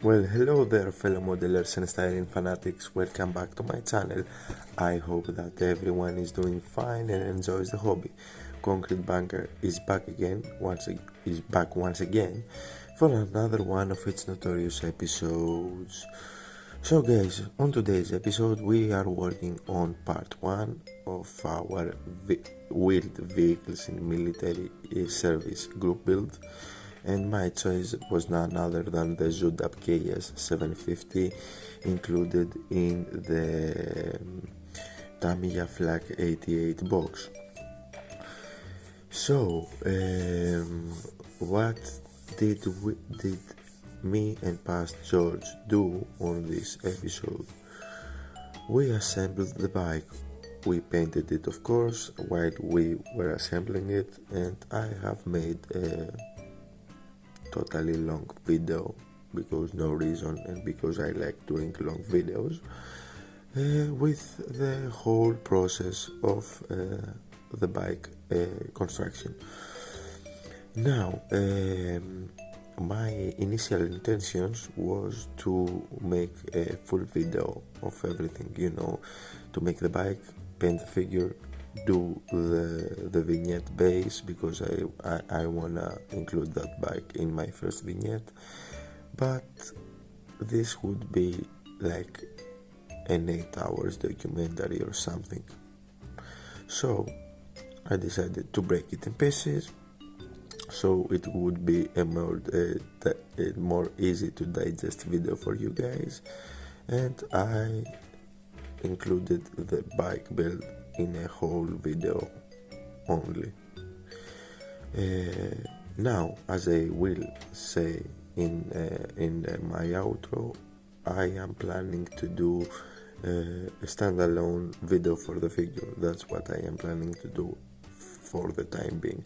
Well, hello there, fellow modelers and styling fanatics. Welcome back to my channel. I hope that everyone is doing fine and enjoys the hobby. Concrete Bunker is back once again for another one of its notorious episodes. So, guys, on today's episode, we are working on part 1 of our wheeled vehicles in military service group build, and my choice was none other than the Zundapp KS 750 included in the Tamiya Flag 88 box. So, what did me and past George do on this episode? We assembled the bike. We painted it, of course, while we were assembling it, and I have made a totally long video because no reason and because I like doing long videos with the whole process of the bike construction. Now, my initial intentions was to make a full video of everything, to make the bike, paint the figure, do the vignette base, because I wanna include that bike in my first vignette, but this would be like an 8 hours documentary or something. So I decided to break it in pieces so it would be a more easy to digest video for you guys, and I included the bike build in a whole video only. Now, as I will say in my outro, I am planning to do a standalone video for the figure. That's what I am planning to do for the time being.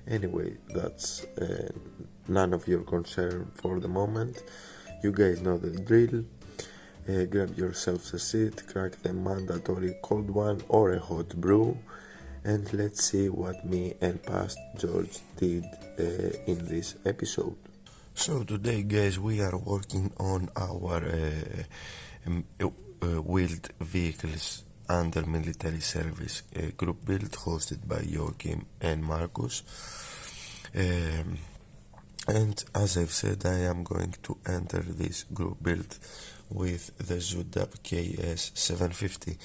Anyway, that's none of your concern for the moment. You guys know the drill. Grab yourselves a seat, crack the mandatory cold one or a hot brew, and let's see what me and past George did in this episode. So today, guys, we are working on our wheeled vehicles under military service group build hosted by Joachim and Marcus. And as I've said, I am going to enter this group build with the Zundapp KS 750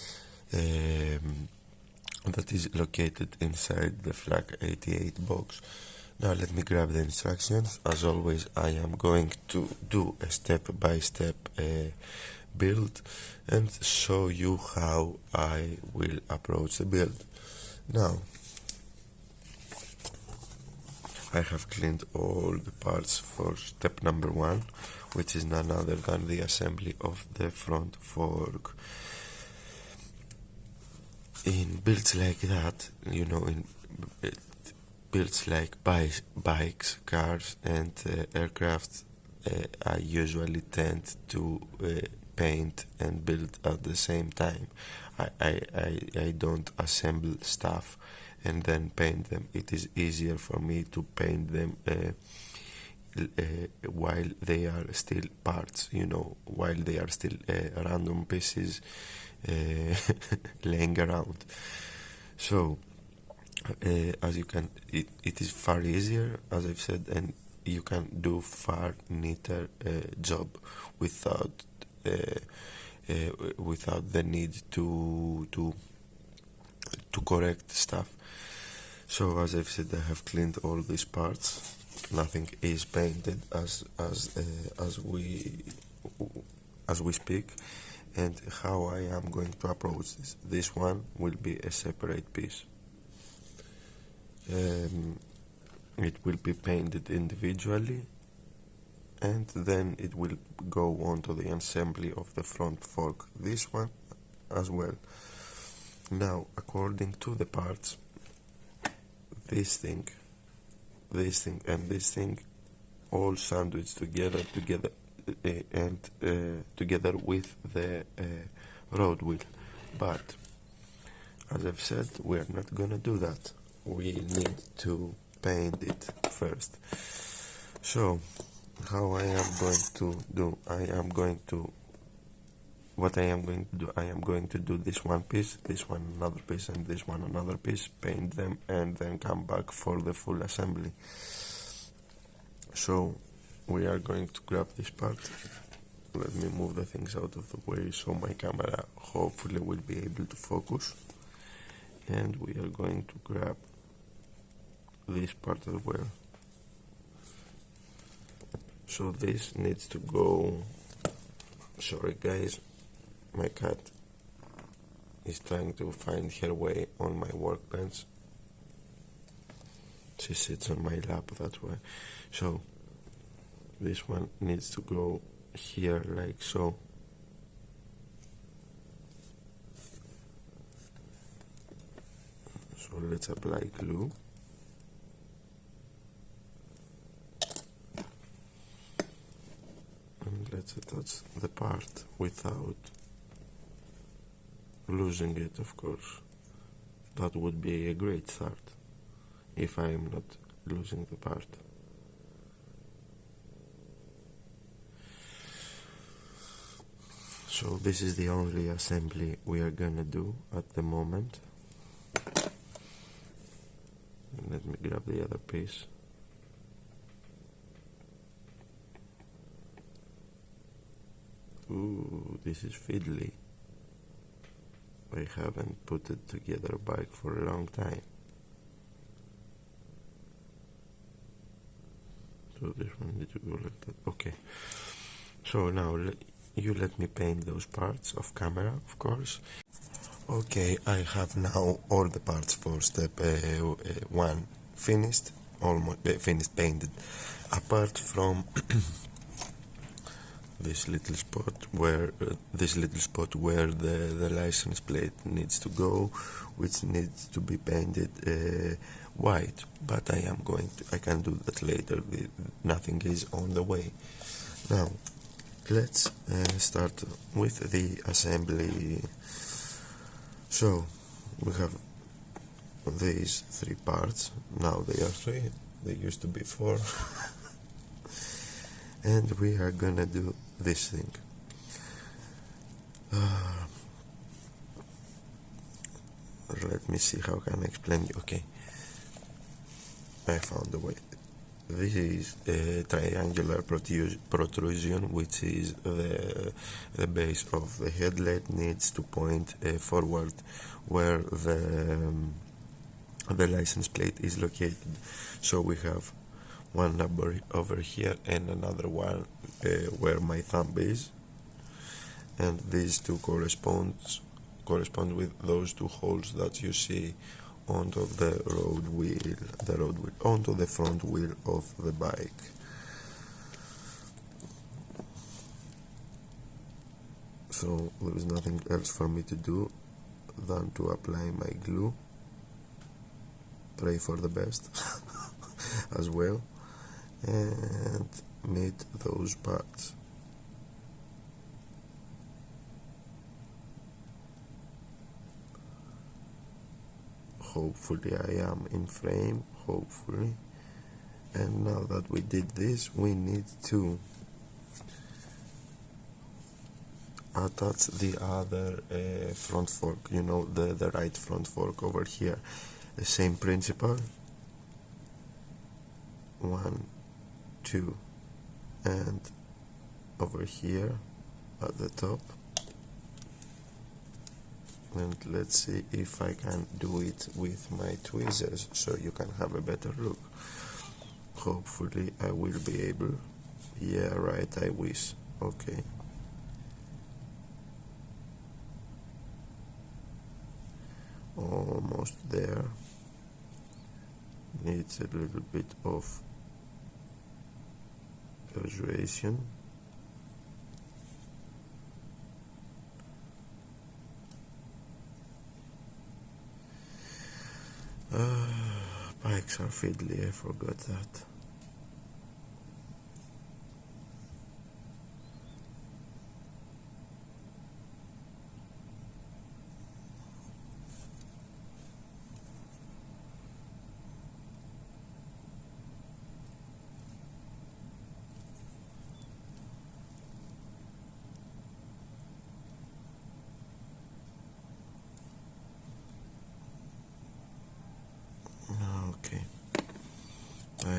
that is located inside the Flag 88 box. Now let me grab the instructions. As always, I am going to do a step-by-step build and show you how I will approach the build. Now, I have cleaned all the parts for step number 1, which is none other than the assembly of the front fork. In builds like that, in builds like bikes, cars and aircraft, I usually tend to paint and build at the same time. I don't assemble stuff and then paint them. It is easier for me to paint them while they are still parts, while they are still random pieces laying around. So as you can, it is far easier, as I've said, and you can do far neater job without the need to correct stuff. So as I've said, I have cleaned all these parts. Nothing is painted as we speak. And how I am going to approach this. This one will be a separate piece. It will be painted individually, and then it will go on to the assembly of the front fork. This one as well. Now, according to the parts, this thing, and this thing, all sandwiched together, and together with the road wheel. But as I've said, we are not gonna do that. We need to paint it first. So how I am going to do, what I am going to do, I am going to do this one piece, this one another piece, and this one another piece, paint them, and then come back for the full assembly. So we are going to grab this part. Let me move the things out of the way so my camera hopefully will be able to focus. And we are going to grab this part as well. So this needs to go. Sorry guys, my cat is trying to find her way on my workbench. She sits on my lap, that's why. So this one needs to go here like so. So let's apply glue. And let's attach the part without losing it, of course. That would be a great start if I am not losing the part. So this is the only assembly we are gonna do at the moment. Let me grab the other piece. Ooh, this is fiddly. I haven't put it together bike for a long time. So this one needs to go like that. Okay. So now you let me paint those parts off camera, of course. Okay, I have now all the parts for step 1 finished, almost finished painted, apart from this little spot where the license plate needs to go, which needs to be painted white. But I can do that later. Nothing is on the way. Now let's start with the assembly. So we have these 3 parts. Now they are 3. They used to be 4. And we are gonna do this thing. Let me see how can I explain you. Okay, I found the way. This is a triangular protrusion, which is the base of the headlight, needs to point forward where the license plate is located. So we have one number over here and another one where my thumb is, and these two correspond with those 2 holes that you see onto the road wheel, onto the front wheel of the bike. So there is nothing else for me to do than to apply my glue, pray for the best as well, and meet those parts. Hopefully I am in frame, hopefully. And now that we did this, we need to attach the other front fork, you know, the right front fork over here. The same principle. 1, 2, and over here at the top. And let's see if I can do it with my tweezers so you can have a better look. Hopefully I will be able. Yeah, right, I wish. Okay. Almost there. Needs a little bit of persuasion. Bikes are fiddly, I forgot that.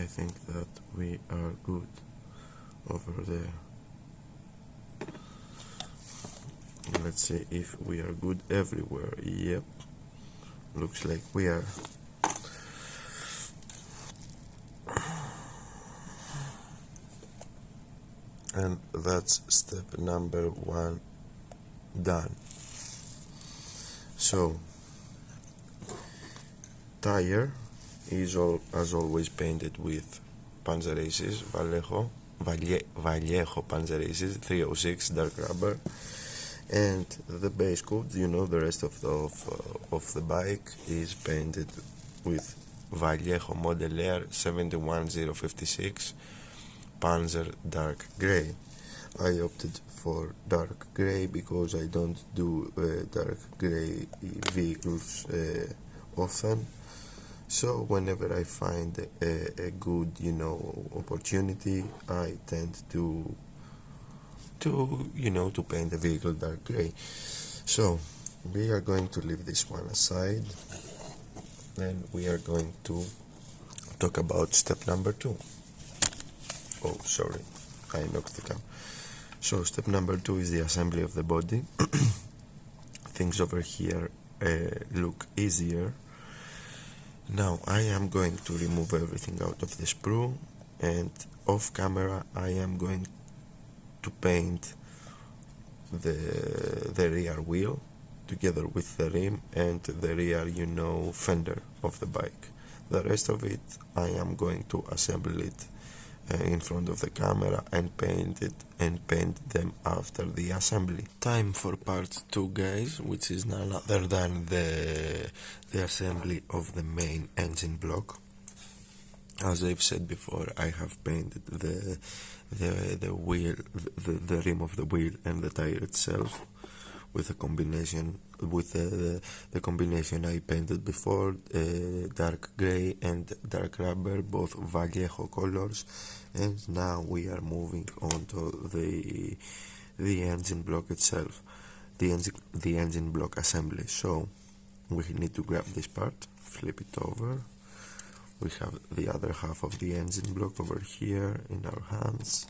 I think that we are good over there. Let's see if we are good everywhere. Yep, looks like we are. And that's step number 1 done. So tire is as always painted with Panzer Aces Vallejo Panzer Aces 306 dark rubber, and the base coat, the rest of the bike is painted with Vallejo Model Air 71056 Panzer dark grey. I opted for dark grey because I don't do dark grey vehicles often. So whenever I find a good, opportunity, I tend to paint the vehicle dark grey. So we are going to leave this one aside. Then we are going to talk about step number 2. Oh, sorry, I knocked the camera. So step number 2 is the assembly of the body. Things over here look easier. Now I am going to remove everything out of the sprue, and off camera I am going to paint the rear wheel together with the rim and the rear fender of the bike. The rest of it I am going to assemble it in front of the camera and paint them after the assembly. Time for part 2, guys, which is none other than the assembly of the main engine block. As I've said before, I have painted the wheel, the rim of the wheel and the tire itself with the combination I painted before, dark grey and dark rubber, both Vallejo colors. And now we are moving on to the engine block itself, the engine block assembly. So we need to grab this part, flip it over. We have the other half of the engine block over here in our hands.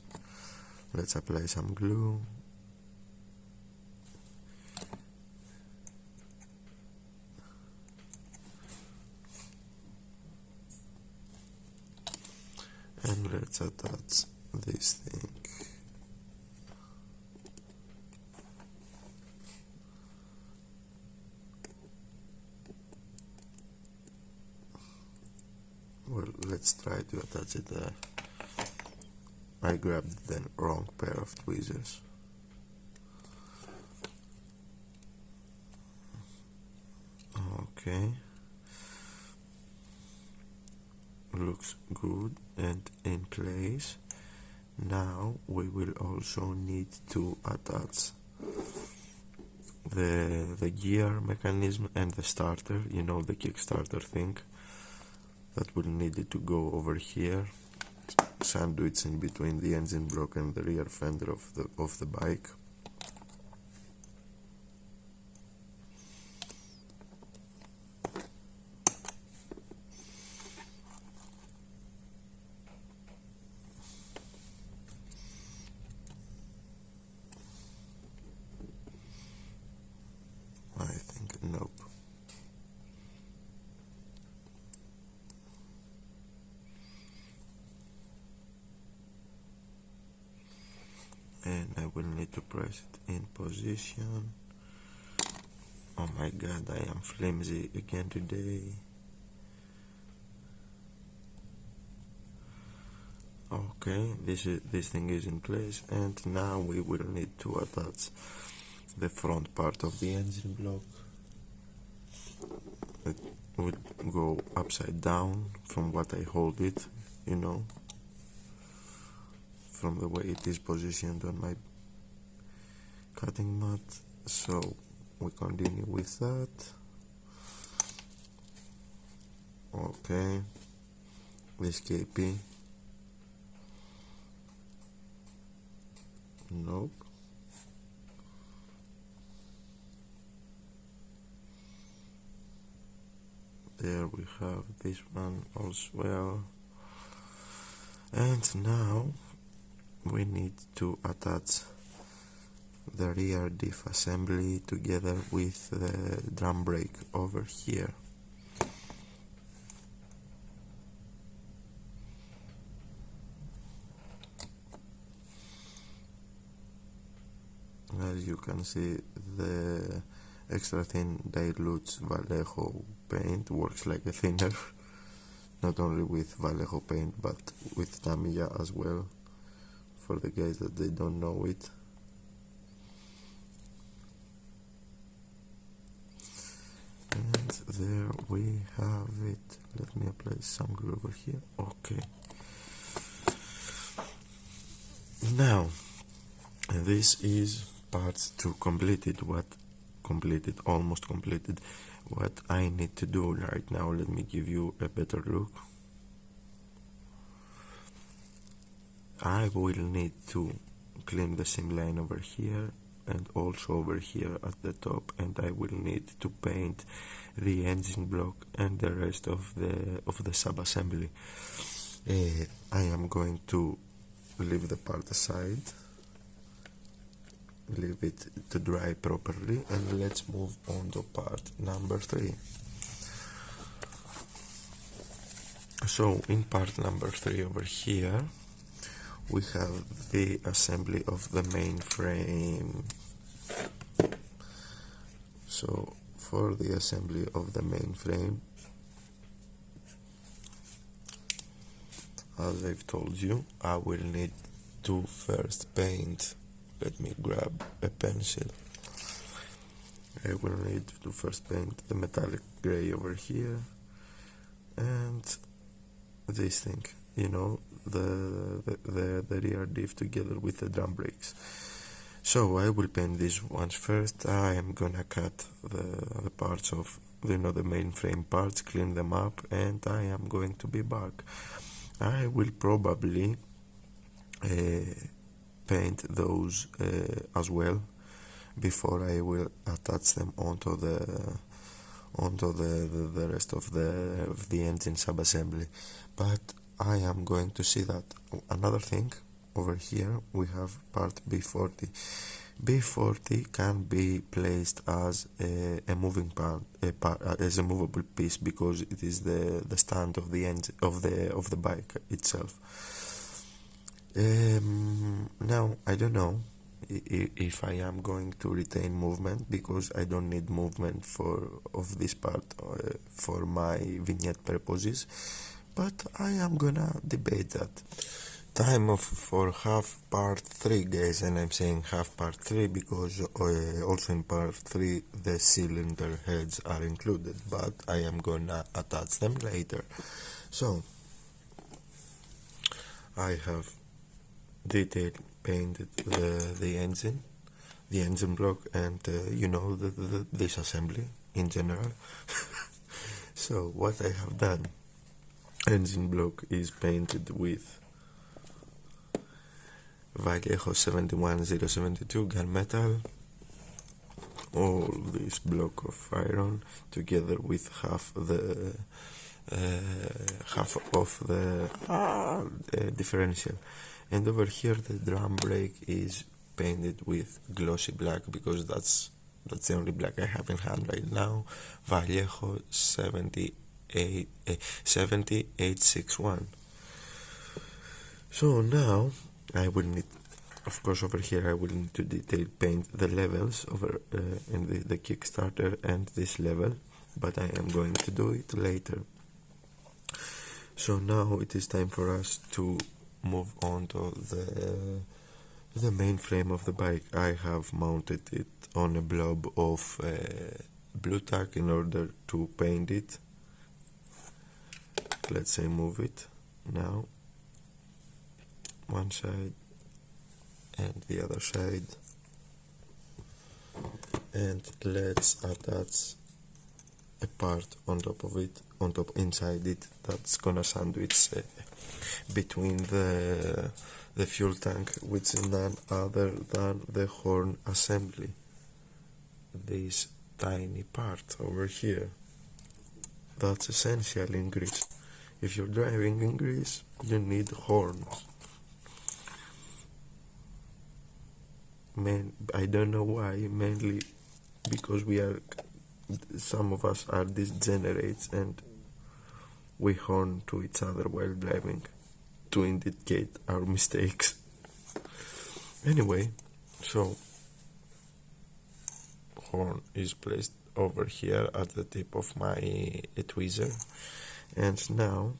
Let's apply some glue. And let's attach this thing. Well, let's try to attach it there. I grabbed the wrong pair of tweezers. Okay. Looks good and in place. Now we will also need to attach the gear mechanism and the starter, the kickstarter thing that will need it to go over here, sandwiched in between the engine block and the rear fender of the bike. I think nope. And I will need to press it in position. Oh my god, I am flimsy again today. Okay, this thing is in place, and now we will need to attach the front part of the engine block. It will go upside down from what I hold it, from the way it is positioned on my cutting mat. So we continue with that. Okay, this KP. Nope. There we have this one as well. And now we need to attach the rear diff assembly together with the drum brake over here. As you can see, the extra thin dilutes Vallejo paint, works like a thinner, not only with Vallejo paint but with Tamiya as well, for the guys that they don't know it. And there we have it. Let me apply some glue over here. Okay. Now, this is part 2 completed. Almost completed. What I need to do right now, let me give you a better look. I will need to clean the seam line over here and also over here at the top, and I will need to paint the engine block and the rest of the sub-assembly. I am going to leave the part aside, leave it to dry properly, and let's move on to part number 3. So in part number 3 over here we have the assembly of the main frame. So for the assembly of the main frame, as I've told you, I will need to first paint. Let me grab a pencil. I will need to first paint the metallic gray over here and this thing, you know, the rear diff together with the drum brakes. So I will paint these ones first. I am gonna cut the parts of, you know, the main frame parts, clean them up, and I am going to be back. I will probably paint those as well before I will attach them onto the rest of the engine sub-assembly, but I am going to see that. Another thing, over here we have part B40. B40 can be placed as a moving part, as a movable piece, because it is the stand of the engine of the bike itself. Now I don't know if I am going to retain movement, because I don't need movement of this part for my vignette purposes, but I am gonna debate that. Time for half part 3, guys, and I'm saying half part 3 because also in part 3 the cylinder heads are included, but I am gonna attach them later. So I have detail painted the engine block, and you know, this assembly in general. So what I have done, engine block is painted with Vallejo 71072 gunmetal, all this block of iron together with half of the differential. And over here the drum brake is painted with glossy black, because that's the only black I have in hand right now. Vallejo 70861. So now I will need, of course, over here I will need to detail paint the levels over in the Kickstarter and this level, but I am going to do it later. So now it is time for us to move on to the main frame of the bike. I have mounted it on a blob of blue tack in order to paint it. Let's say move it now, one side and the other side, and let's attach a part on top of it, inside it, that's gonna sandwich between the fuel tank, which is none other than the horn assembly. This tiny part over here, that's essential in Greece. If you're driving in Greece, you need horns. I don't know why, mainly because some of us are degenerates and we horn to each other while driving to indicate our mistakes. Anyway, so horn is placed over here at the tip of my tweezer, and now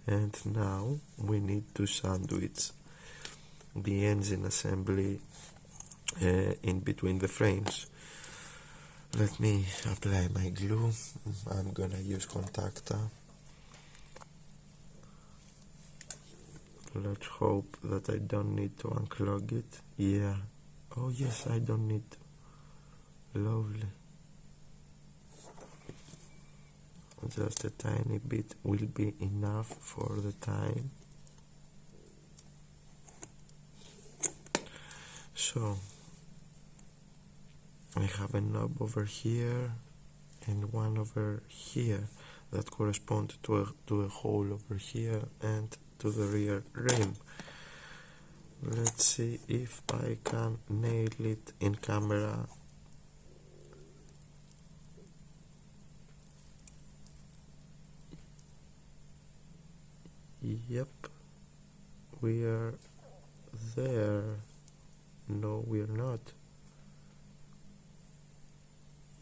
and now we need to sandwich the engine assembly in between the frames. Let me apply my glue. I'm gonna use contacta. Let's hope that I don't need to unclog it. Yeah. Oh yes, I don't need to. Lovely. Just a tiny bit will be enough for the time. So I have a knob over here and one over here that correspond to a hole over here and to the rear rim. Let's see if I can nail it in camera. Yep, we are there. No, we are not.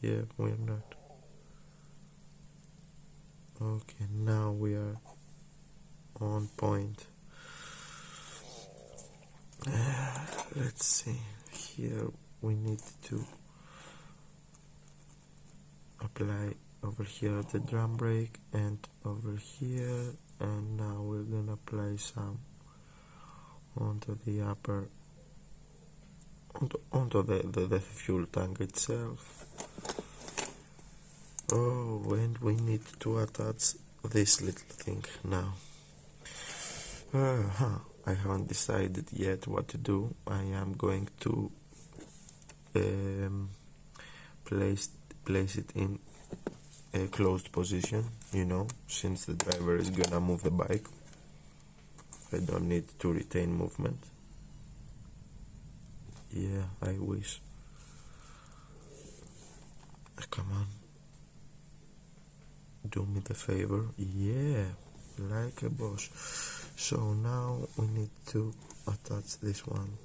Yeah, we are not. Okay, now we are on point. Let's see. Here we need to apply over here the drum brake and over here, and now we're gonna apply some onto the upper onto the fuel tank itself. Oh, and we need to attach this little thing now. I haven't decided yet what to do. I am going to place it in a closed position, since the driver is gonna move the bike. I don't need to retain movement. Yeah, I wish. Come on. Do me the favor. Yeah, like a boss. So now we need to attach this one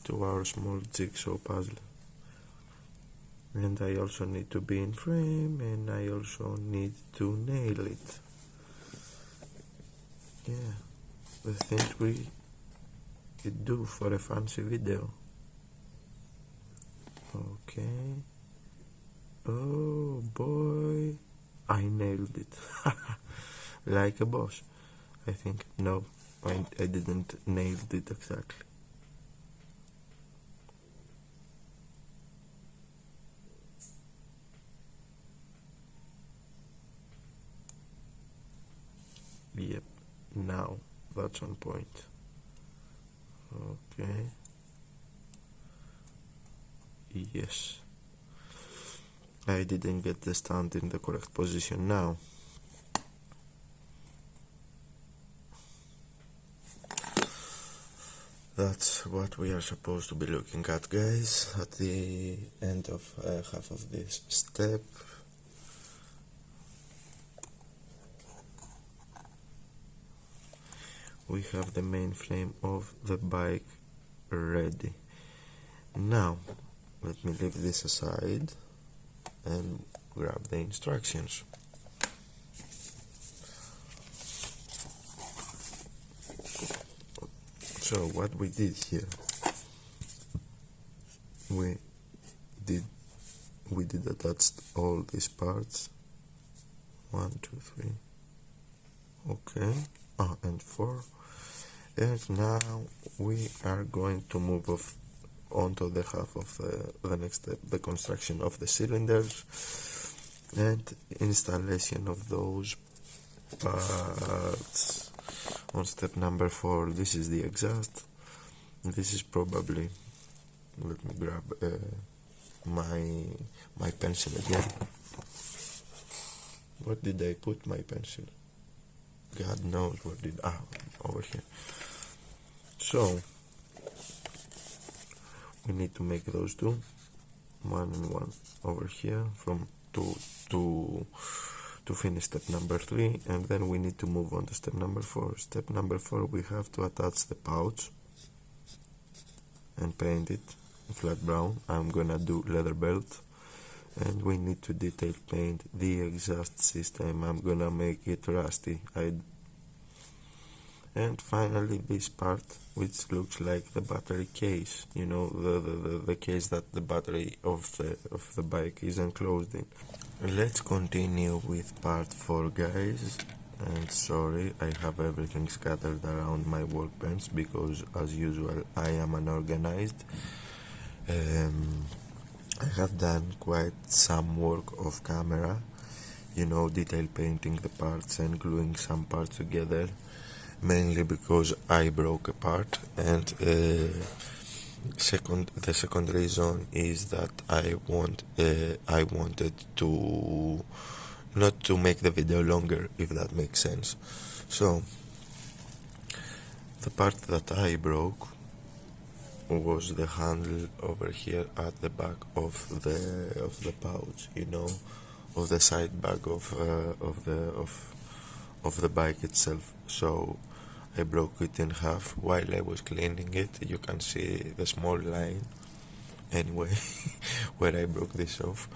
to our small jigsaw puzzle. And I also need to be in frame, and I also need to nail it. Yeah, the things we could do for a fancy video. Okay. Oh boy, I nailed it. Like a boss. I think. No, I didn't nail it exactly. Yep, now that's on point. Okay. Yes. I didn't get the stand in the correct position now. That's what we are supposed to be looking at, guys, at the end of half of this step. We have the main frame of the bike ready. Now, let me leave this aside and grab the instructions. So what we did here, we did attach all these parts, 1, 2, 3, okay, and 4, and now we are going to move onto the half of the next step, the construction of the cylinders and installation of those parts. On step number 4, this is the exhaust. This is probably, let me grab a my pencil again. Where did I put my pencil? God knows where did over here. So we need to make those two, one and one over here from to finish step number 3, and then we need to move on to step number 4. Step number 4, we have to attach the pouch and paint it flat brown. I'm gonna do leather belt, and we need to detail paint the exhaust system. I'm gonna make it rusty. And finally this part, which looks like the battery case, you know, the case that the battery of the bike is enclosed in. Let's continue with part 4, guys. And sorry, I have everything scattered around my workbench because, as usual, I am unorganized. I have done quite some work off camera, you know, detail painting the parts and gluing some parts together, mainly because I broke a part, and the second reason is that I wanted to not to make the video longer, if that makes sense. So the part that I broke was the handle over here at the back of the pouch, you know, of the side bag of the bike itself. So I broke it in half while I was cleaning it. You can see the small line anyway where I broke this off.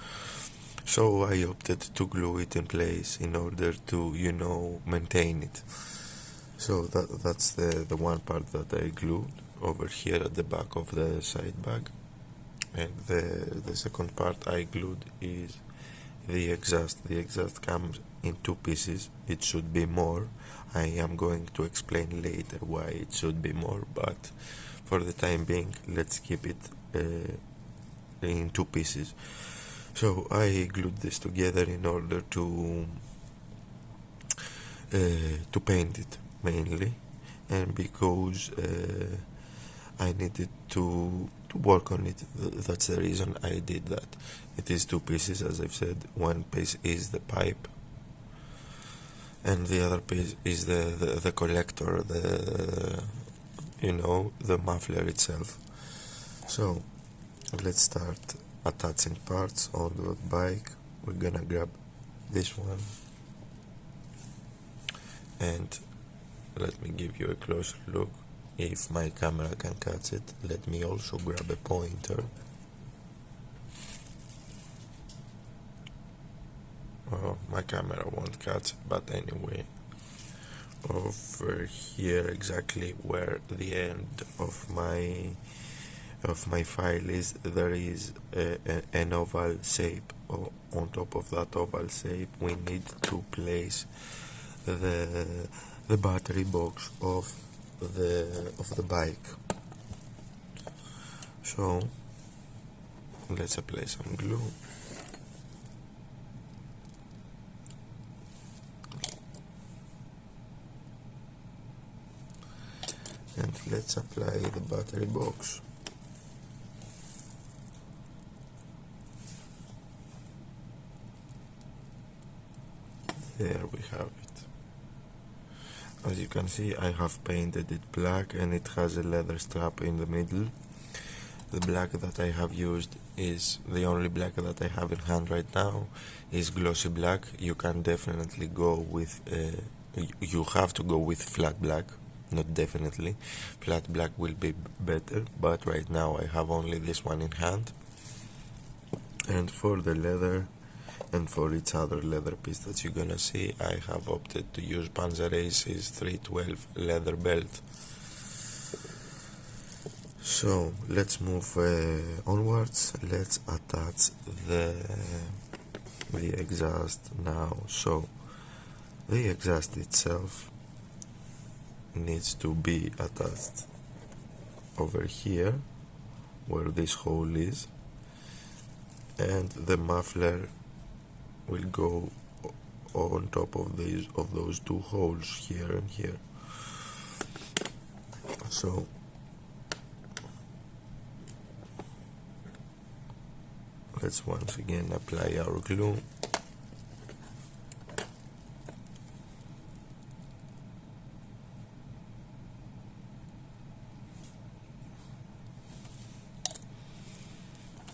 So I opted to glue it in place in order to, you know, maintain it. So that's the one part that I glued over here at the back of the side bag, and the second part I glued is the exhaust. The exhaust comes in 2 pieces. It should be more. I am going to explain later why it should be more, but for the time being, let's keep it in 2 pieces. So I glued this together in order to paint it mainly, and because I needed to work on it. That's the reason I did that. It is 2 pieces, as I've said. One piece is the pipe, and the other piece is the collector, you know, the muffler itself. So let's start attaching parts on the bike. We're gonna grab this one, and let me give you a closer look. If my camera can catch it, let me also grab a pointer. Well, my camera won't catch it, but anyway, over here, exactly where the end of my file is, there is an oval shape. On top of that oval shape, we need to place the battery box of the bike. So let's apply some glue. And let's apply the battery box. There we have it. As you can see, I have painted it black, and it has a leather strap in the middle. The black that I have used is the only black that I have in hand right now, is glossy black. You can definitely go with you have to go with flat black, not definitely. Flat black will be better, but right now I have only this one in hand. And for the leather, and for each other leather piece that you're gonna see, I have opted to use Panzerace's 312 leather belt. So let's move onwards. Let's attach the exhaust now. So the exhaust itself needs to be attached over here where this hole is, and the muffler will go on top of those 2 holes here and here. So let's once again apply our glue.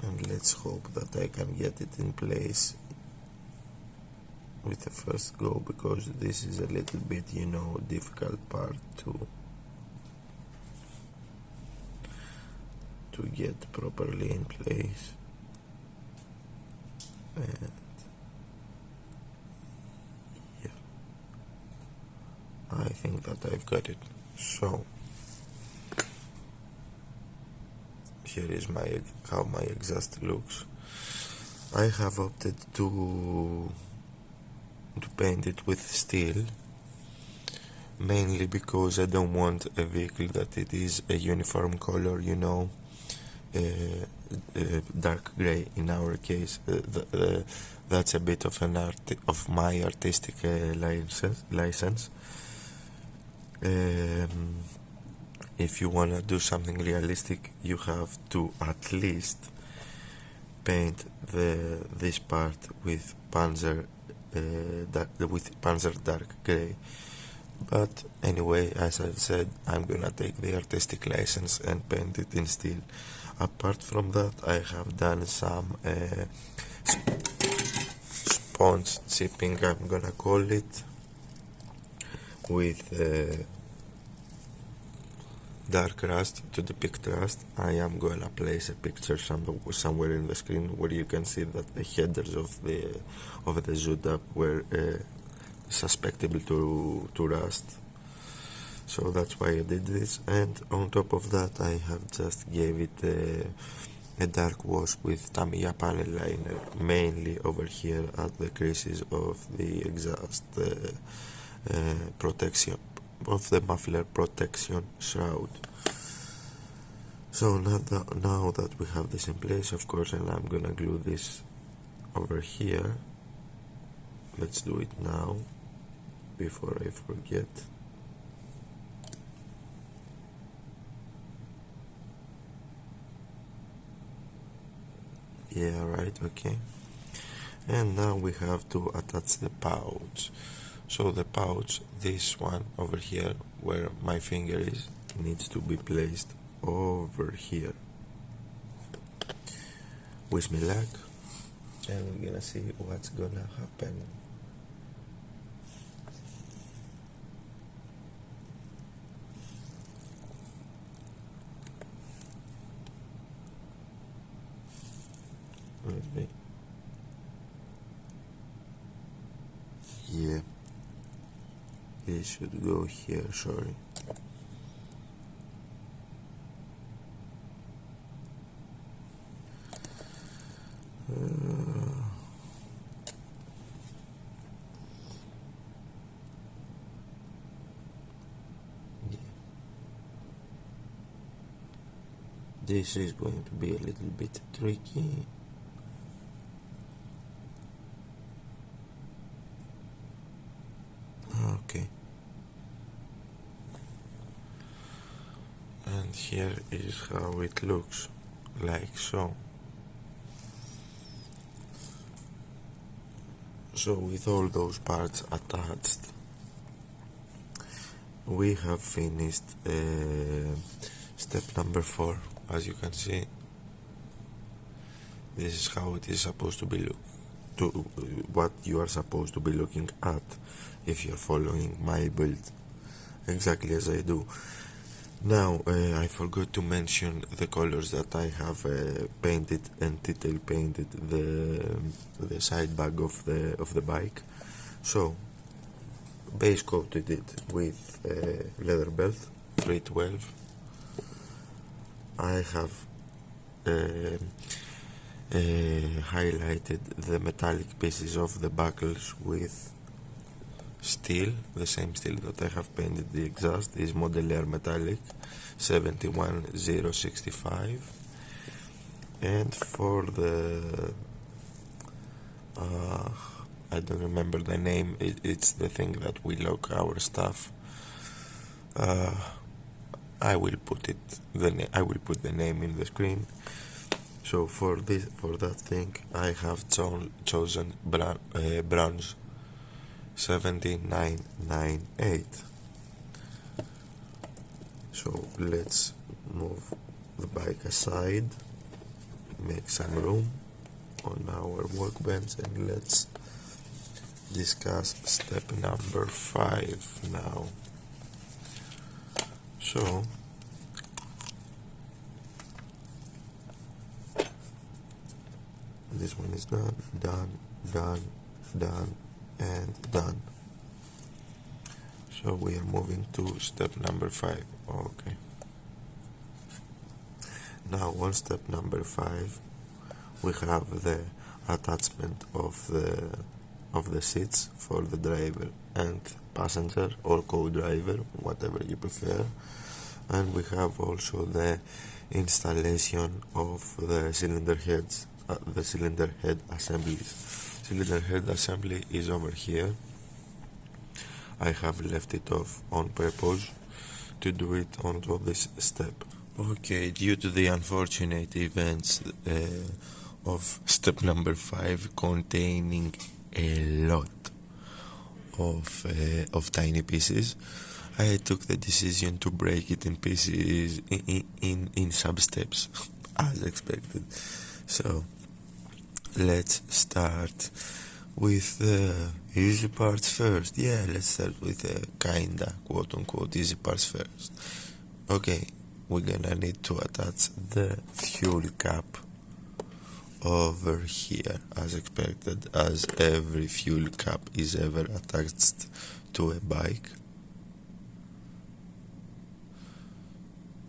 And let's hope that I can get it in place with the first go, because this is a little bit, difficult part to get properly in place. And yeah, I think that I've got it. So here is how my exhaust looks. I have opted to paint it with steel, mainly because I don't want a vehicle that it is a uniform color, dark gray in our case. That's a bit of my artistic license. If you want to do something realistic, you have to at least paint this part with Panzer dark gray. But anyway, as I've said, I'm gonna take the artistic license and paint it in steel. Apart from that, I have done some sponge chipping, I'm gonna call it, with dark rust to depict rust. I am gonna place a picture somewhere in the screen where you can see that the headers of the Zundapp were susceptible to rust. So that's why I did this, and on top of that I have just gave it a dark wash with Tamiya panel liner, mainly over here at the creases of the exhaust protection of the muffler protection shroud. So now that we have this in place, of course, and I'm gonna glue this over here. Let's do it now before I forget. Yeah, right, okay. And now we have to attach the pouch. So the pouch, this one over here where my finger is, needs to be placed over here. Wish me luck, and we're gonna see what's gonna happen. Let me. Yeah. This should go here, sorry. Yeah. This is going to be a little bit tricky. Okay. And here is how it looks, like so. So with all those parts attached, we have finished step number 4. As you can see, this is how it is supposed to be what you are supposed to be looking at if you're following my build exactly as I do. Now I forgot to mention the colors that I have painted and detail painted the side bag of the bike. So base coated it with leather belt 312. I have highlighted the metallic pieces of the buckles with steel, the same steel that I have painted the exhaust is Modeler Metallic 71065. And for the I don't remember the name, it's the thing that we lock our stuff. I will put the name in the screen. So for that thing, I have chosen bronze 17998. So let's move the bike aside, make some room on our workbench, and let's discuss step number 5 now. So this one is done, and done. So we are moving to step number 5. Okay. Now on step number 5, we have the attachment of the seats for the driver and passenger or co-driver, whatever you prefer, and we have also the installation of the cylinder heads, the cylinder head assemblies. Cylinder head assembly is over here. I have left it off on purpose to do it onto this step. Okay, due to the unfortunate events of step number 5 containing a lot of tiny pieces, I took the decision to break it in pieces in sub-steps as expected. So let's start with the easy parts first. Yeah, let's start with the kinda quote-unquote easy parts first. Okay, we're gonna need to attach the fuel cap over here as expected, as every fuel cap is ever attached to a bike.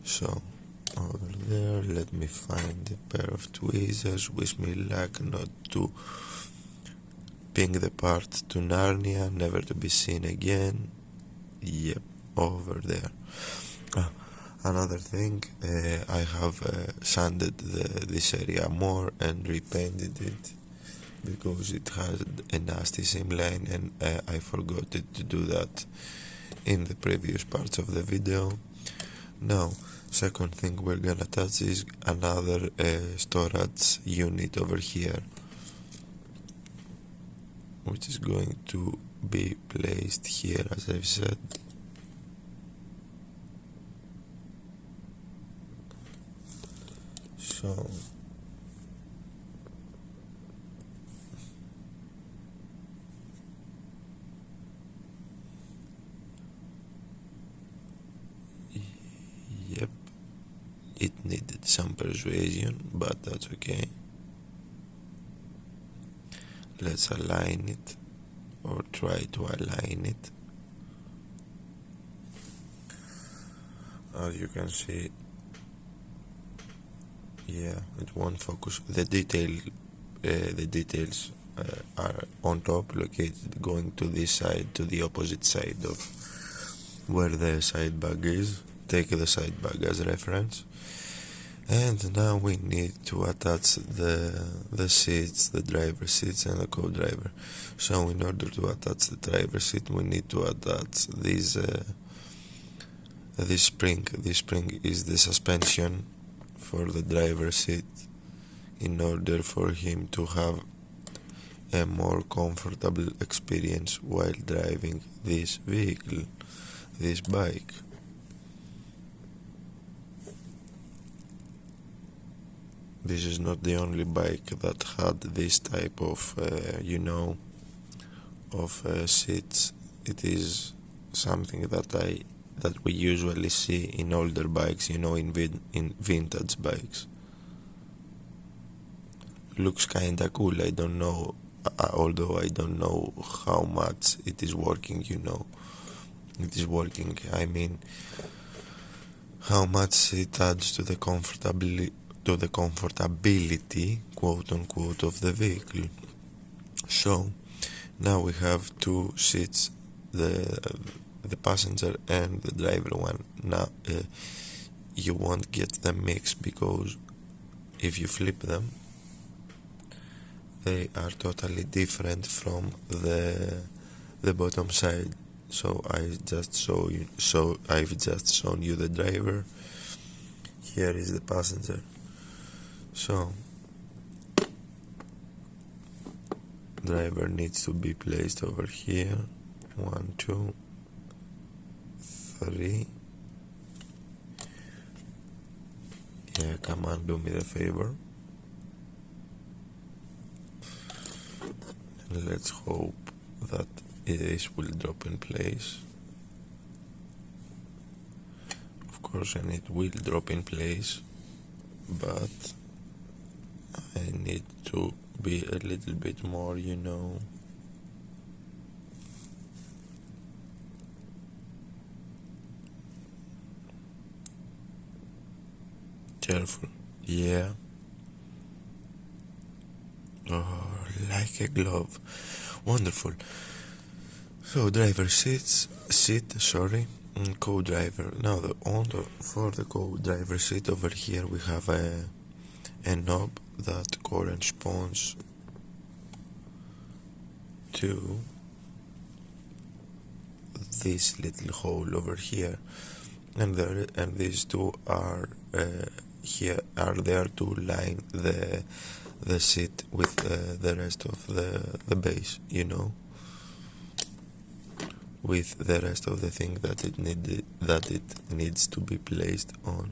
So over there, let me find a pair of tweezers. Wish me luck not to ping the part to Narnia, never to be seen again. Yep, over there. Another thing, I have sanded this area more and repainted it because it has a nasty seam line, and I forgot to do that in the previous parts of the video. Now, second thing we're gonna touch is another storage unit over here, which is going to be placed here, as I've said. So yep, it needed some persuasion, but that's okay. Let's align it, or try to align it. As you can see, yeah, it won't focus. The details are on top, located going to this side, to the opposite side of where the side bag is. Take the side bag as reference. And now we need to attach the seats, the driver seats and the co-driver. So in order to attach the driver seat, we need to attach this spring. This spring is the suspension for the driver seat, in order for him to have a more comfortable experience while driving this vehicle, this bike. This is not the only bike that had this type of seats. It is something that we usually see in older bikes, in vintage bikes. Looks kinda cool. I don't know, although I don't know how much it is working. It is working. I mean, how much it adds to the comfortability, quote unquote, of the vehicle. So now we have two seats, the passenger and the driver one. Now you won't get them mixed, because if you flip them, they are totally different from the bottom side. So I've just shown you the driver. Here is the passenger. So driver needs to be placed over here. 1, 2, 3. Yeah, come on, do me the favor. And let's hope that this will drop in place. Of course, and it will drop in place, but I need to be a little bit more, you know. Careful. Yeah. Oh, like a glove. Wonderful. So driver seat, and co-driver. Now for the co-driver seat over here we have a knob that corresponds to this little hole over here, and these two are there to line the seat with the rest of the base, you know, with the rest of the thing that it needs to be placed on.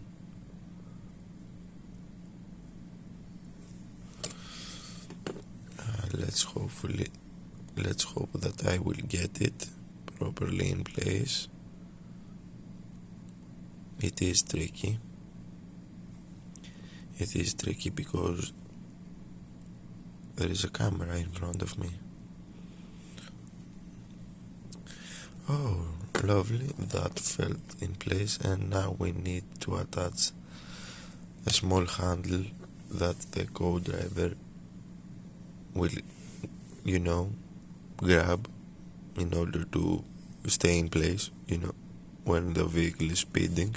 Let's hope that I will get it properly in place. It is tricky. It is tricky because there is a camera in front of me. Oh, lovely, that felt in place, and now we need to attach a small handle that the co-driver will, you know, grab in order to stay in place, you know, when the vehicle is speeding.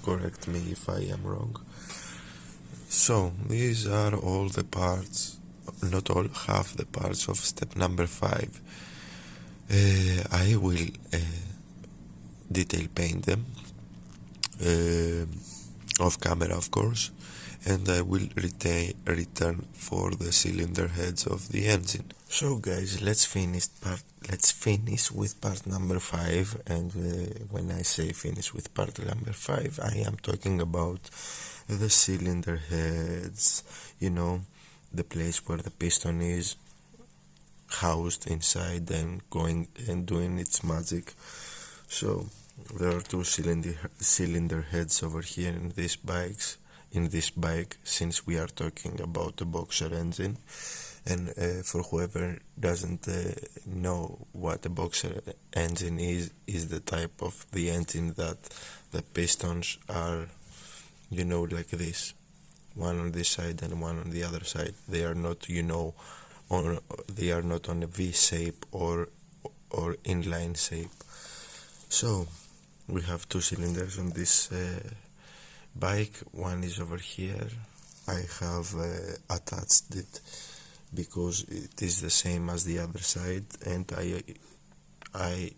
Correct me if I am wrong. So these are all the parts, not all, half the parts of step number 5. I will detail paint them off camera, of course, and I will return for the cylinder heads of the engine. So guys, let's finish with part number 5, and when I say finish with part number 5, I am talking about the cylinder heads, you know, the place where the piston is housed inside and going and doing its magic. So there are 2 cylinder heads over here in this bike, since we are talking about a boxer engine. And for whoever doesn't know what a boxer engine is the type of the engine that the pistons are, you know, like this, one on this side and one on the other side. They are not, you know, they are not on a V shape or inline shape. So we have 2 cylinders on this bike. One is over here. I have attached it because it is the same as the other side, and I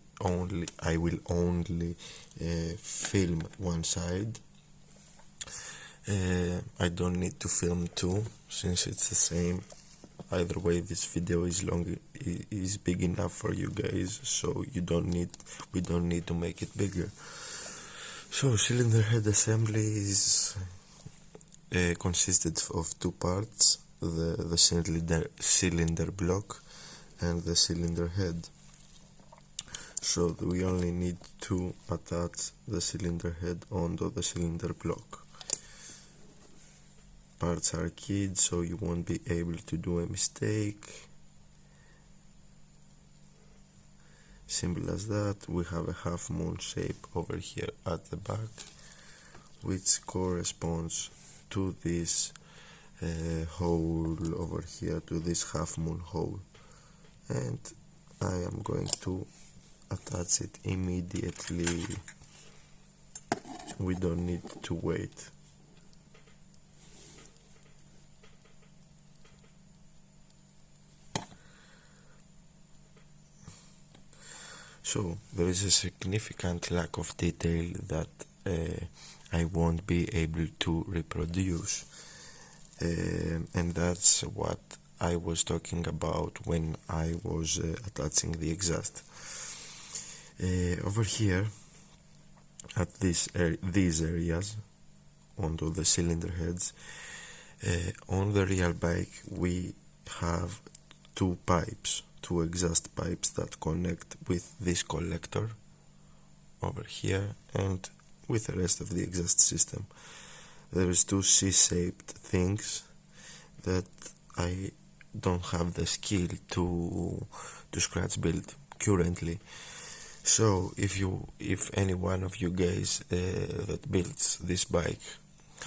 will only film one side. I don't need to film 2 since it's the same. Either way, this video is big enough for you guys, so we don't need to make it bigger. So cylinder head assembly is consisted of 2 parts: the cylinder block and the cylinder head. So we only need to attach the cylinder head onto the cylinder block. Parts are keyed, so you won't be able to do a mistake. Simple as that. We have a half moon shape over here at the back, which corresponds to this hole over here, to this half moon hole, and I am going to attach it immediately. We don't need to wait. So there is a significant lack of detail that I won't be able to reproduce, and that's what I was talking about when I was attaching the exhaust. Over here at these areas onto the cylinder heads, on the real bike we have two exhaust pipes that connect with this collector over here and with the rest of the exhaust system. There is two C-shaped things that I don't have the skill to scratch build currently. So if any one of you guys that builds this bike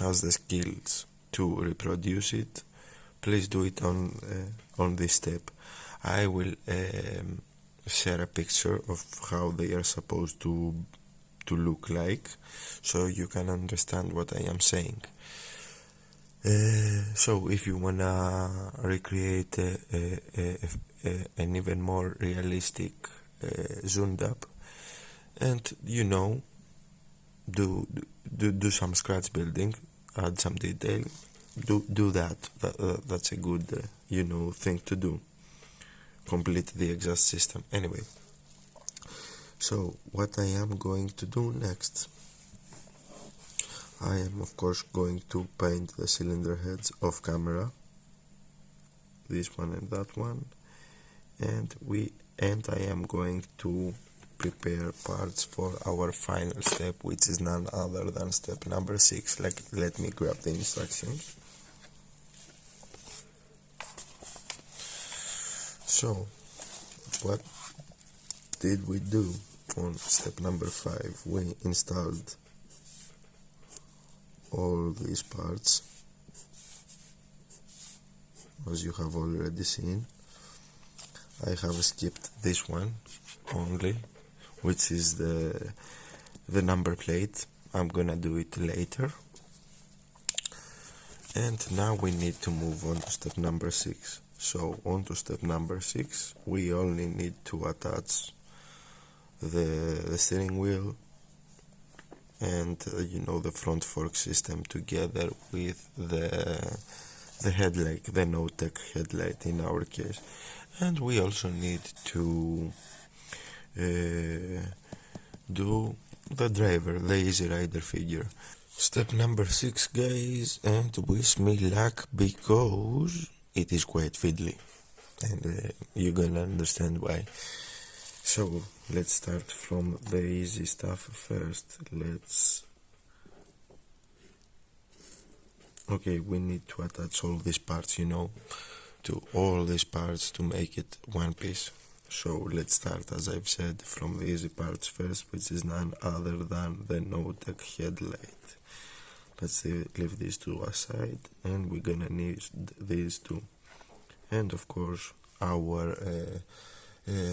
has the skills to reproduce it, please do it on this step. I will share a picture of how they are supposed to look like, so you can understand what I am saying. So if you wanna recreate an even more realistic Zundapp, and do some scratch building, add some detail, do that. That's a good thing to do. Complete the exhaust system. Anyway, so what I am going to do next, I am of course going to paint the cylinder heads off camera, this one and that one, and I am going to prepare parts for our final step, which is none other than step number 6. Let me grab the instructions. So what did we do on step number 5? We installed all these parts, as you have already seen. I have skipped this one only, which is the number plate. I'm gonna do it later. And now we need to move on to step number 6. So on to step number 6, we only need to attach the steering wheel and the front fork system together with the headlight, the no-tech headlight in our case. And we also need to do the driver, the Easy Rider figure. Step number 6, guys, and wish me luck because it is quite fiddly, and you're gonna understand why. So let's start from the easy stuff first. Okay, we need to attach all these parts, to all these parts to make it one piece. So let's start, as I've said, from the easy parts first, which is none other than the no-tech headlight. Let's leave these two aside, and we're gonna need these two, and of course our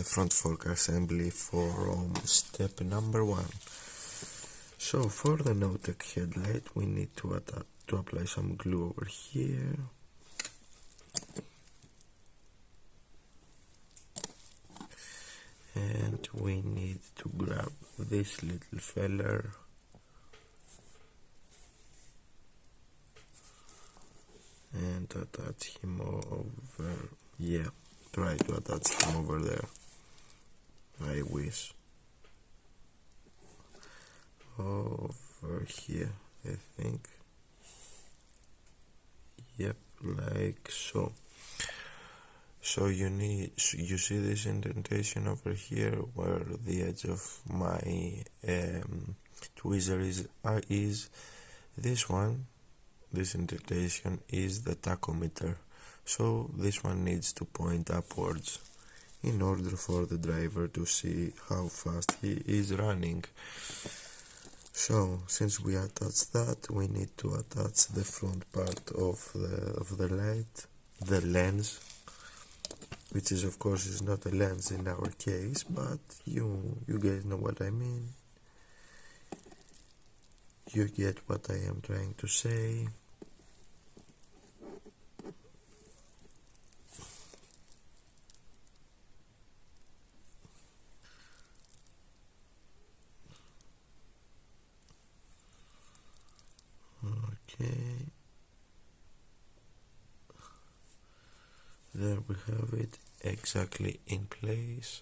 front fork assembly for step number 1. So for the no-tech headlight, we need to apply some glue over here. And we need to grab this little feller and attach him over. Yeah, try to attach him over there. I wish. Over here, I think. Yep, like so. So you see this indentation over here where the edge of my tweezer is. This one, this indentation is the tachometer. So this one needs to point upwards in order for the driver to see how fast he is running. So since we attached that, we need to attach the front part of the light, the lens, which is of course is not a lens in our case, but you guys know what I mean. You get what I am trying to say. we have it exactly in place.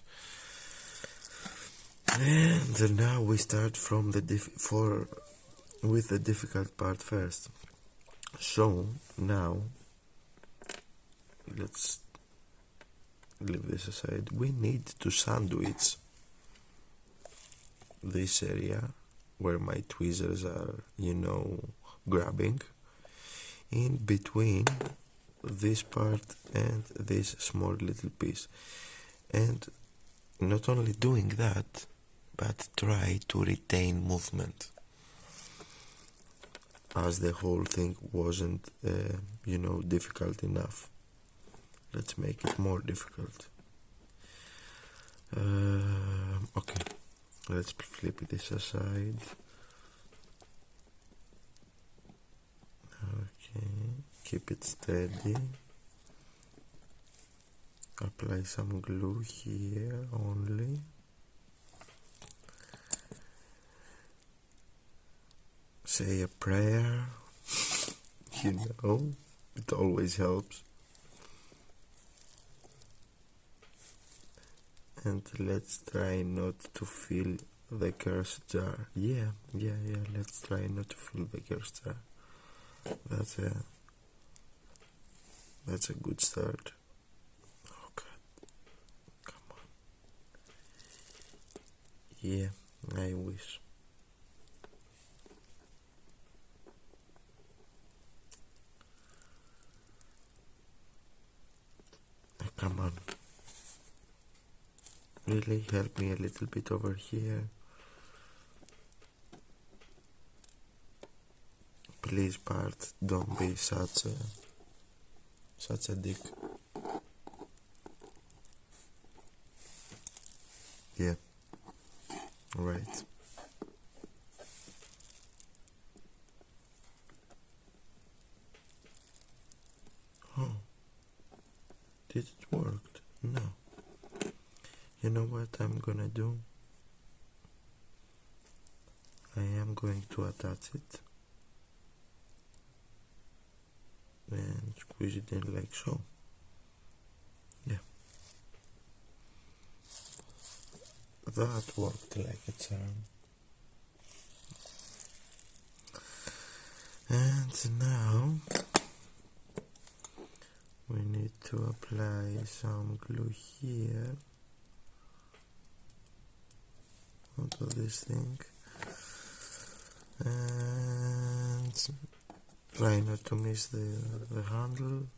And now we start from with the difficult part first. So now let's leave this aside. We need to sandwich this area where my tweezers are, grabbing, in between this part and this small little piece. And not only doing that, but try to retain movement, as the whole thing wasn't difficult enough. Let's make it more difficult. Okay, let's flip this aside. Okay, keep it steady. Apply some glue here only. Say a prayer. It always helps. And let's try not to fill the curse jar. Yeah, let's try not to fill the curse jar. That's a good start. Oh God, come on. Yeah, I wish. Come on. Really help me a little bit over here. Please, part, don't be such a dick. Yeah. Right. Oh. Did it work? No. You know what I'm gonna do? I am going to attach it and squeeze it in like so. Yeah. That worked like a charm. And now we need to apply some glue here onto this thing, and try not to miss the handle,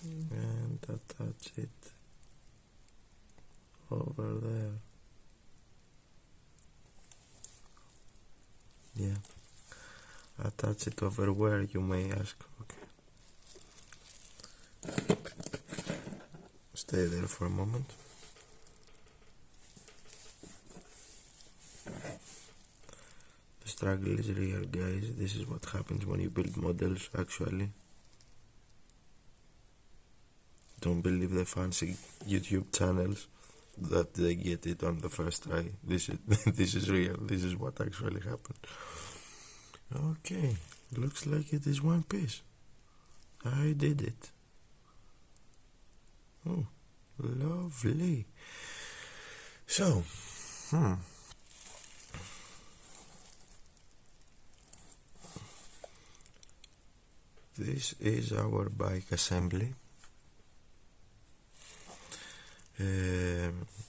and attach it over there. Yeah, attach it over where, you may ask. Okay, stay there for a moment. The struggle is real, guys. This is what happens when you build models, actually. Don't believe the fancy YouTube channels that they get it on the first try. This is real. This is what actually happened. Okay, looks like it is one piece. I did it. Oh, lovely. So, this is our bike assembly.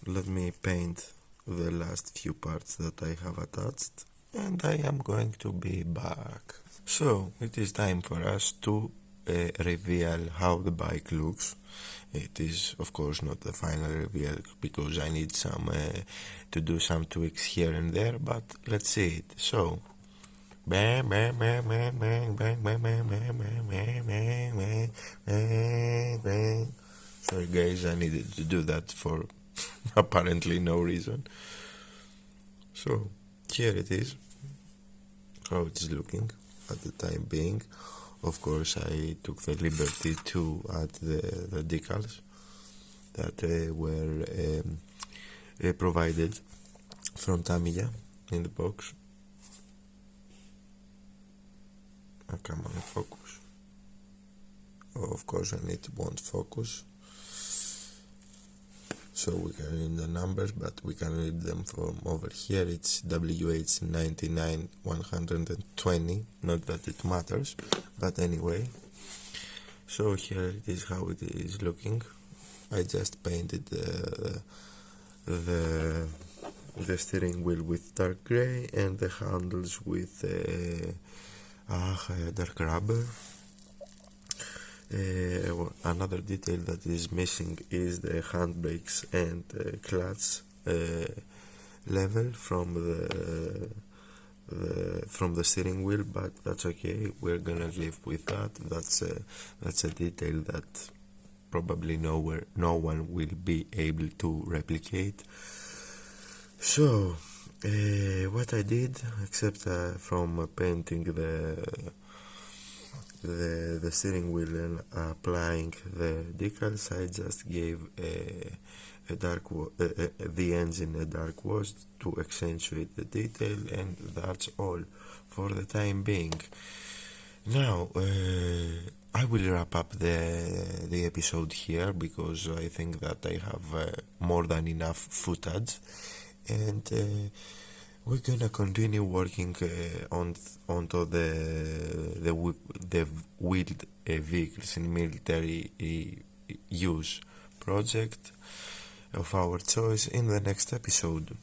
Let me paint the last few parts that I have attached, and I am going to be back. So, it is time for us to reveal how the bike looks. It is, of course, not the final reveal because I need to do some tweaks here and there, but let's see it. So, bang, bang, bang, bang, bang, bang, bang, bang, bang, bang, bang, bang, bang, bang. Sorry guys, I needed to do that for apparently no reason. So, here it is, how it is looking at the time being. Of course, I took the liberty to add the decals that were provided from Tamiya in the box. Come on, focus. of course, and it won't focus. So we can read the numbers, but we can read them from over here. It's WH 99 120. Not that it matters, but anyway. So here it is how it is looking. I just painted the steering wheel with dark gray and the handles with dark rubber. Another detail that is missing is the handbrakes and clutch level from the steering wheel, but that's okay. We're gonna live with that. That's a detail that probably no one will be able to replicate. So what I did, except from painting the steering wheel and applying the decals, I just gave the engine a dark wash to accentuate the detail, and that's all for the time being. Now I will wrap up the episode here, because I think that I have more than enough footage, and we're gonna continue working onto the wheeled vehicles in military use project of our choice in the next episode.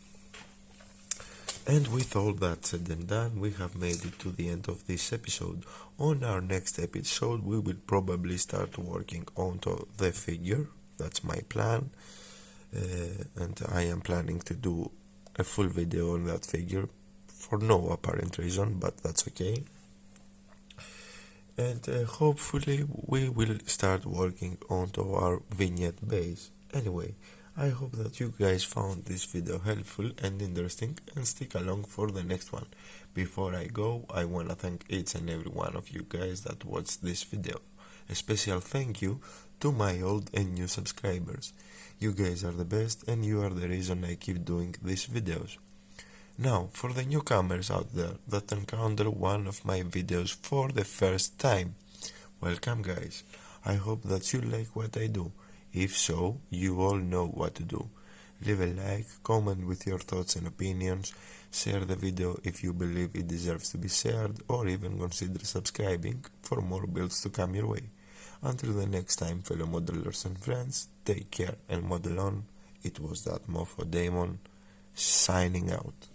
And with all that said and done, we have made it to the end of this episode. On our next episode, we will probably start working onto the figure. That's my plan, and I am planning to do a full video on that figure for no apparent reason, but that's okay. And hopefully we will start working onto our vignette base. Anyway, I hope that you guys found this video helpful and interesting, and stick along for the next one. Before I go, I wanna thank each and every one of you guys that watched this video. A special thank you to my old and new subscribers. You guys are the best, and you are the reason I keep doing these videos. Now, for the newcomers out there that encounter one of my videos for the first time, welcome guys. I hope that you like what I do. If so, you all know what to do. Leave a like, comment with your thoughts and opinions, share the video if you believe it deserves to be shared, or even consider subscribing for more builds to come your way. Until the next time, fellow modelers and friends, take care and model on. It was that Mofo Damon, signing out.